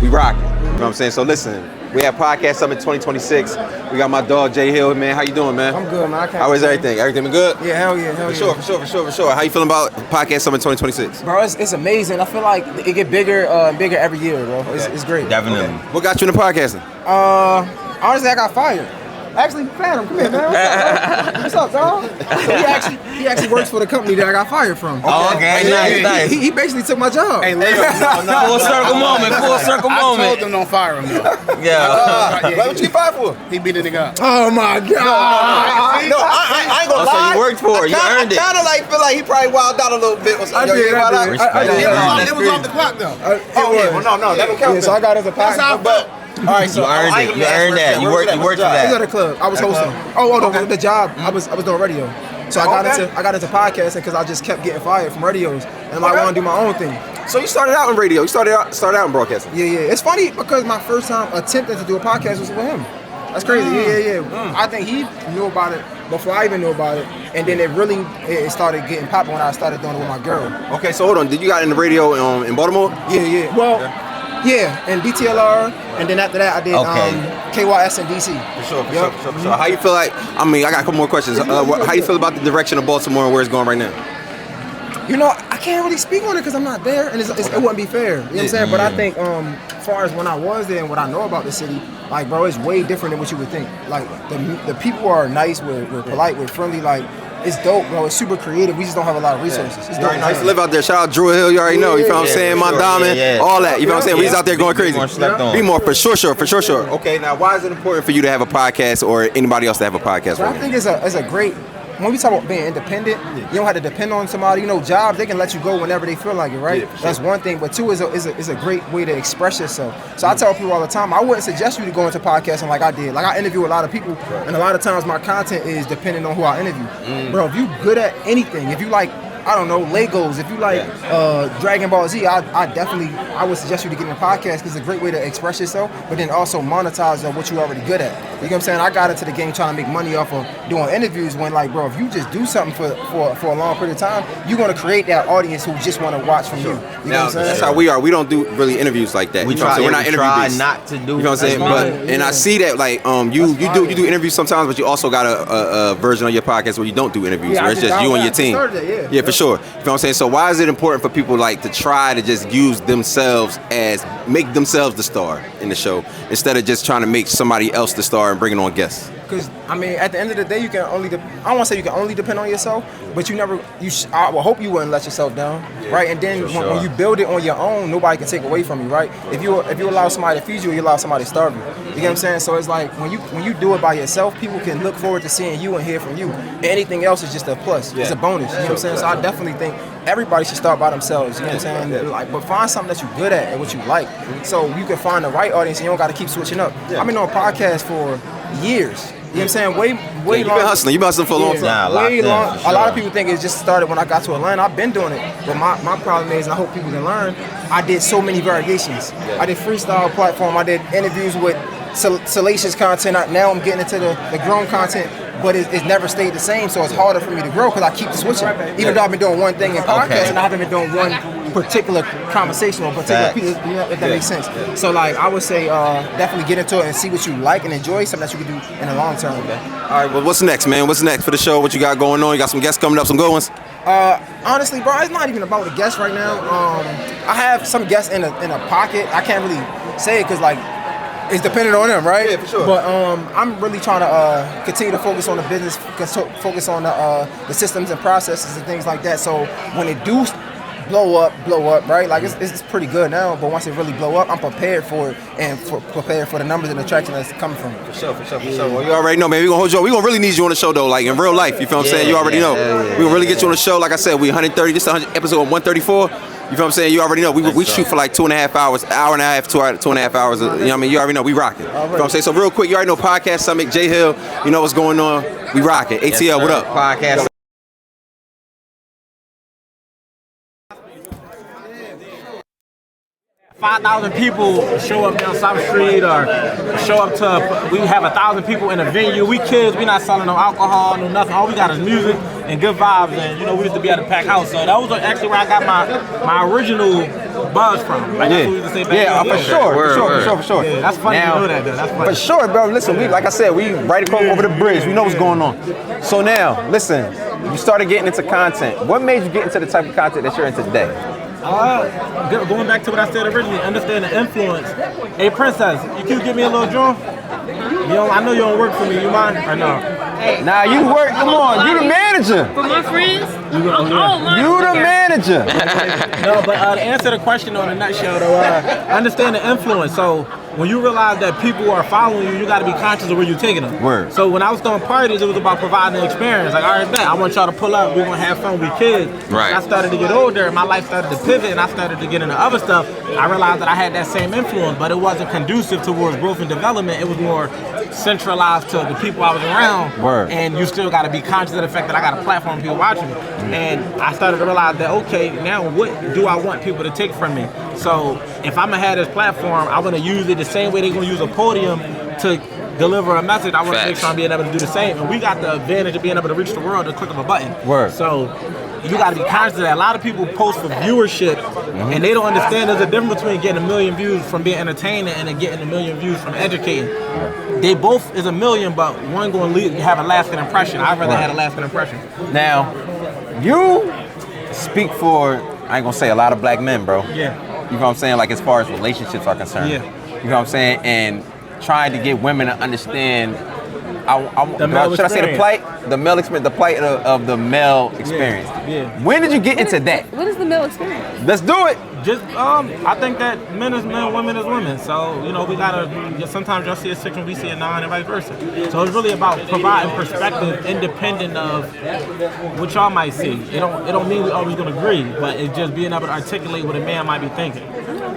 we rocking. You know what I'm saying? So listen, we have Podcast Summit 2026. We got my dog Jay Hill, man. How you doing, man? I'm good, man. How is everything? Everything been good? Yeah, hell yeah, hell yeah. For sure. How you feeling about Podcast Summit 2026? Bro, it's amazing. I feel like it get bigger and bigger every year, bro. It's great. Definitely. Okay. What got you into podcasting? Honestly, I got fired. Actually, Phantom, come here, man. What's up, dog? He actually works for the company that I got fired from. Oh, okay. Nice. He basically took my job. Hey, no. Full circle moment. I told them don't fire him though. Yeah. What you fired for? He beat a nigga up. Oh my God! No, I ain't gonna lie. So you worked for it. You earned it. I kind of like feel like he probably wilded out a little bit. Or something. I did. It was off the clock though. No, that don't count. Yeah, so I got as a That's how I podcast. felt. All right, so You earned it. You earned that. You worked for It was at that. a club. I was hosting. No, the job. I was doing radio. So I got into podcasting because I just kept getting fired from radios, and I want to do my own thing. So you started out in radio. You started out in broadcasting. Yeah. It's funny because my first time attempting to do a podcast was with him. That's crazy. Yeah. I think he knew about it before I even knew about it, and then it started getting popular when I started doing it with my girl. Okay, so hold on. Did you got in the radio in Baltimore? Yeah. Well, yeah, and DTLR, and then after that I did KYS and DC. For sure. How you feel like? I mean, I got a couple more questions. How you feel about the direction of Baltimore and where it's going right now? You know, I can't really speak on it because I'm not there, and it wouldn't be fair. You know what I'm saying? But I think, as far as when I was there and what I know about the city, like, bro, it's way different than what you would think. Like, the people are nice, we're polite, we're friendly. Like, it's dope, bro. It's super creative. We just don't have a lot of resources. It's dope. I used to live out there. Shout out Drew Hill. You already know. You feel what I'm saying? Mount Diamond, all that. You know what I'm saying? We just out there going crazy. Be more for sure. Okay, now why is it important for you to have a podcast or anybody else to have a podcast? I think it's a great. When we talk about being independent, you don't have to depend on somebody. You know, jobs, they can let you go whenever they feel like it, right? Yeah, That's one thing. But two is a great way to express yourself. So I tell people all the time, I wouldn't suggest you to go into podcasting like I did. Like, I interview a lot of people, and a lot of times my content is dependent on who I interview. Bro, if you good at anything, if you like, I don't know, Legos, if you like Dragon Ball Z, I would suggest you to get in a podcast because it's a great way to express yourself, but then also monetize on what you're already good at. You know what I'm saying? I got into the game trying to make money off of doing interviews when, like, bro, if you just do something for a long period of time, you're going to create that audience who just want to watch from you. You know what I'm saying? That's how we are. We don't do really interviews like that. We You know what I'm saying? try We're not interview try based. not to do. You know what I'm saying? But and I see that, like, you do interviews sometimes, but you also got a version of your podcast where you don't do interviews, where it's just you and your team. Yeah, for sure. You know what I'm saying? So why is it important for people, like, to try to just use themselves make themselves the star in the show instead of just trying to make somebody else the star and bringing on guests? Because, I mean, at the end of the day, you can only, I don't want to say you can only depend on yourself, but I will hope you wouldn't let yourself down, right? And then when you build it on your own, nobody can take away from you, right? If you allow somebody to feed you, you allow somebody to starve you. You get what I'm saying? So it's like, when you do it by yourself, people can look forward to seeing you and hear from you. Anything else is just a plus. It's a bonus. You know what I'm saying? So I definitely think everybody should start by themselves. You know what I'm saying? Like, but find something that you're good at and what you like, so you can find the right audience and you don't got to keep switching up. I've been on podcasts for years. You know what I'm saying? Way You've long. been hustling. You've been hustling for a long time. Way long. Sure. A lot of people think it just started when I got to Atlanta. I've been doing it, but my problem is, and I hope people can learn, I did so many variations. I did freestyle platform. I did interviews with salacious content. Now I'm getting into the grown content, but it's never stayed the same, so it's harder for me to grow because I keep switching. Even though I've been doing one thing in podcast and I haven't been doing one particular conversation or particular piece, you know, if that makes sense. So, like, I would say definitely get into it and see what you like and enjoy, something that you can do in the long term. All right, well, what's next, man? What's next for the show? What you got going on? You got some guests coming up, some good ones? Honestly, bro, it's not even about the guests right now. I have some guests in a pocket. I can't really say it because, like, it's dependent on them, right? Yeah, for sure. But I'm really trying to continue to focus on the business, focus on the systems and processes and things like that. So when it do blow up, right? Like, it's pretty good now, but once it really blow up, I'm prepared for it and prepared for the numbers and the traction that's coming from it. For sure. Well, you already know, man. We gonna hold you. We gonna really need you on the show though, like in real life. You feel what I'm saying? You already know. We gonna really get you on the show. Like I said, we 130. This is episode 134. You feel what I'm saying? You already know. We shoot for like 2.5 hours, hour and a half, 2.5 hours. You know what I mean? You already know. We rocking. You know what I'm saying? So real quick, you already know Podcast Summit, Jay Hill. You know what's going on? We rocking. ATL, what up? Podcast. 5,000 people show up down South Street or show up to, we have 1,000 people in a venue. We kids, we not selling no alcohol, no nothing. All we got is music and good vibes, and we used to be at a packed house. So that was actually where I got my original buzz from. Like, that's what we used to say back then. for sure. Yeah, that's funny Now, to know that, though. That's funny. For sure, bro. Listen, like I said, we right across over the bridge. We know what's going on. So now, listen, you started getting into content. What made you get into the type of content that you're into today? Going back to what I said originally, understand the influence. Hey, Princess, you can give me a little drum? I know you don't work for me. You mind or no? Nah, you work. Come on, you the manager. For my friends? You the manager. No, but to answer the question on a nutshell, though, understand the influence. So when you realize that people are following you, you got to be conscious of where you're taking them. Word. So when I was throwing parties, it was about providing an experience. Like, all right, bet, I want y'all to pull up. We're going to have fun with kids. Right. When I started to get older, my life started to pivot, and I started to get into other stuff. I realized that I had that same influence, but it wasn't conducive towards growth and development. It was more centralized to the people I was around. Word. And you still got to be conscious of the fact that I got a platform, people watching me. And I started to realize that, okay, now what do I want people to take from me? So if I'm going to have this platform, I want to use it the same way they're going to use a podium to deliver a message. I want to make sure I'm being able to do the same. And we got the advantage of being able to reach the world at the click of a button. Word. So you got to be conscious of that. A lot of people post for viewership, and they don't understand there's a difference between getting 1 million views from being entertaining and then getting 1 million views from educating. They both is 1 million, but one going to have a lasting impression. I'd rather have a lasting impression. Now, you speak for, I ain't gonna say a lot of black men, bro. Yeah. You know what I'm saying? Like, as far as relationships are concerned. Yeah. You know what I'm saying? And trying to get women to understand, male should I say the experience. plight? The male experience, the plight of the male experience. Yeah. When did you get into that? What is the male experience? Let's do it. Just, I think that men is men, women is women. So, we gotta, sometimes y'all see a 6 when we see a 9 and vice versa. So it's really about providing perspective independent of what y'all might see. It don't mean we always gonna agree, but it's just being able to articulate what a man might be thinking.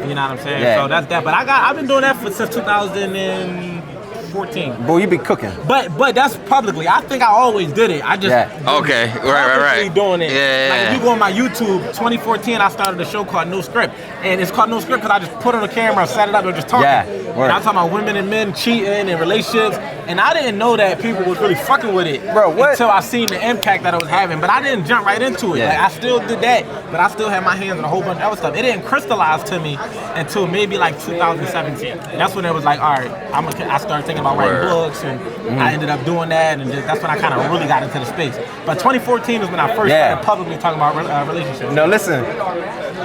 You know what I'm saying? Yeah. So that's that. But I've been doing that since 2014. Boy, you be cooking. But that's publicly. I think I always did it. I just Okay, right. doing it. Yeah. Like if you go on my YouTube, 2014, I started a show called No Script, and it's called No Script because I just put on the camera, set it up, and just talking. Yeah, word. And I'm talking about women and men cheating and relationships, and I didn't know that people was really fucking with it, Bro, what? until I seen the impact that it was having. But I didn't jump right into it. Yeah. Like I still did that, but I still had my hands on a whole bunch of other stuff. It didn't crystallize to me until maybe like 2017. That's when it was like, all right, I started thinking about writing books, and I ended up doing that, and that's when I kind of really got into the space. But 2014 is when I first started publicly talking about relationships. No, listen.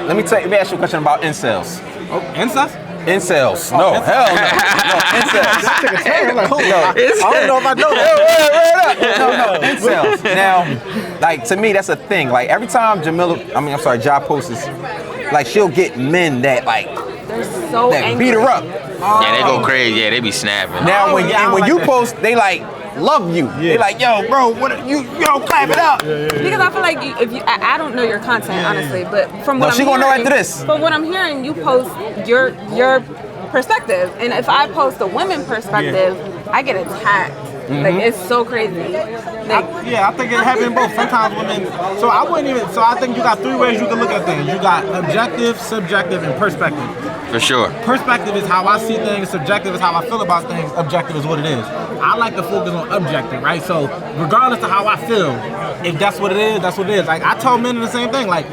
Let me ask you a question about incels. Oh, incest? Incels. No, hell no. No, incels. I don't know if I know that. No, incels. Now, like, to me, that's a thing. Like, every time Ja posts this, like, she'll get men that, like, They're so that angry. beat her up. Yeah, they go crazy. Yeah, they be snapping. Now, when you that. post, they, like, love you. They like, yo, bro, what you clap it up. Because I feel like I don't know your content honestly, but from what I'm she hearing, gonna know after this. From what I'm hearing, you post your perspective, and if I post a women perspective, I get attacked. Like it's so crazy. Like, I think it happened both. Sometimes women. So I think you got 3 ways you can look at things. You got objective, subjective, and perspective. For sure. Perspective is how I see things. Subjective is how I feel about things. Objective is what it is. I like to focus on objective, right? So regardless of how I feel, if that's what it is, that's what it is. Like I tell men the same thing. Like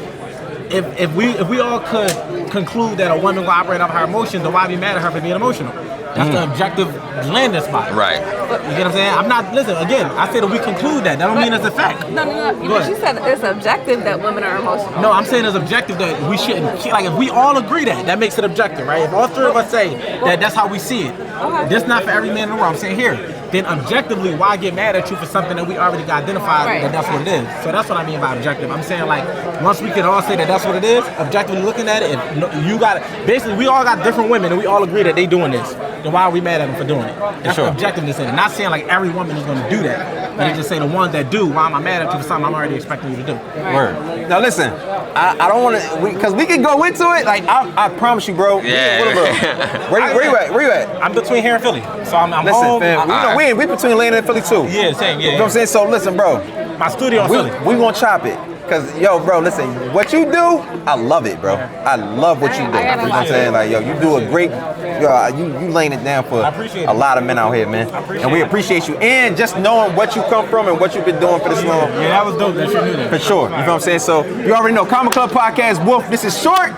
if we all could conclude that a woman will operate off her emotions, then why be mad at her for being emotional? That's the objective landing spot. Right. You get what I'm saying? I'm not, listen, again, I said that we conclude that. That don't mean it's a fact. no. But you said it's objective that women are emotional. No, I'm saying it's objective that we shouldn't, like if we all agree that makes it objective, right? If all 3 of us say that that's how we see it, that's not for every man in the world, I'm saying here, then objectively, why get mad at you for something that we already got identified that that's what it is? So that's what I mean by objective. I'm saying like, once we can all say that that's what it is, objectively looking at it, you got it, basically we all got different women and we all agree that they doing this, then why are we mad at them for doing it? That's objectiveness in it. Not saying like every woman is gonna do that, but they just say the ones that do, why am I mad at you for something I'm already expecting you to do? Word. Now listen, I don't want to, because we can go into it. Like I promise you, bro. Yeah. Where you at? I'm between here and Philly, so I'm Listen, home. fam, we between Atlanta and Philly too. Yeah, same. Yeah. You know what I'm saying? So listen, bro. My studio in Philly. We gonna chop it. Cause yo, bro, listen, what you do, I love it, bro. I love what you do. You know what I'm saying? Like, yo, you do a great, you laying it down for a lot of men out here, man. And we appreciate you. And just knowing what you come from and what you've been doing for this long. Yeah, that was dope that you knew that. For sure. You know what I'm saying? So you already know. Common Club Podcast, Wolf. This is Short.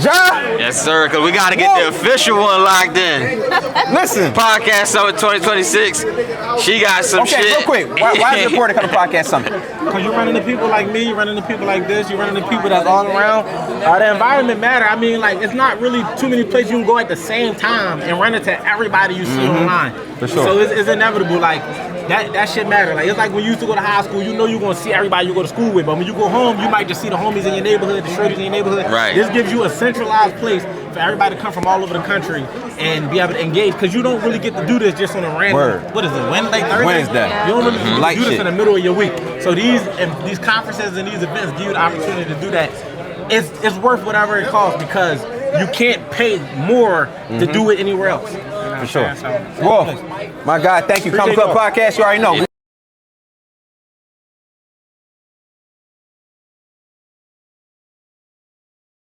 Ja. Yes, sir, because we got to get the official one locked in. Listen. Podcast Summit 2026. She got some shit. Okay, real quick. Why is it important to come to Podcast Summit? Because you're running to people like me, you're running to people like this, you're running to people that's all around. The environment matter. I mean, like, it's not really too many places you can go at the same time and run into everybody you see online. For sure. So it's inevitable. Like, that shit matter. Like, it's like when you used to go to high school, you know you're going to see everybody you go to school with. But when you go home, you might just see the homies in your neighborhood, the shorties in your neighborhood. Right. This gives you a centralized place for everybody to come from all over the country and be able to engage. Because you don't really get to do this just on a random, what is it, Wednesday, Thursday? Wednesday. You don't really get to Light do this shit. in the middle of your week. So these conferences and these events give you the opportunity to do that. It's worth whatever it costs because you can't pay more to do it anywhere else. For sure. Wolf, my God, thank you. Common Club Podcast, you already know.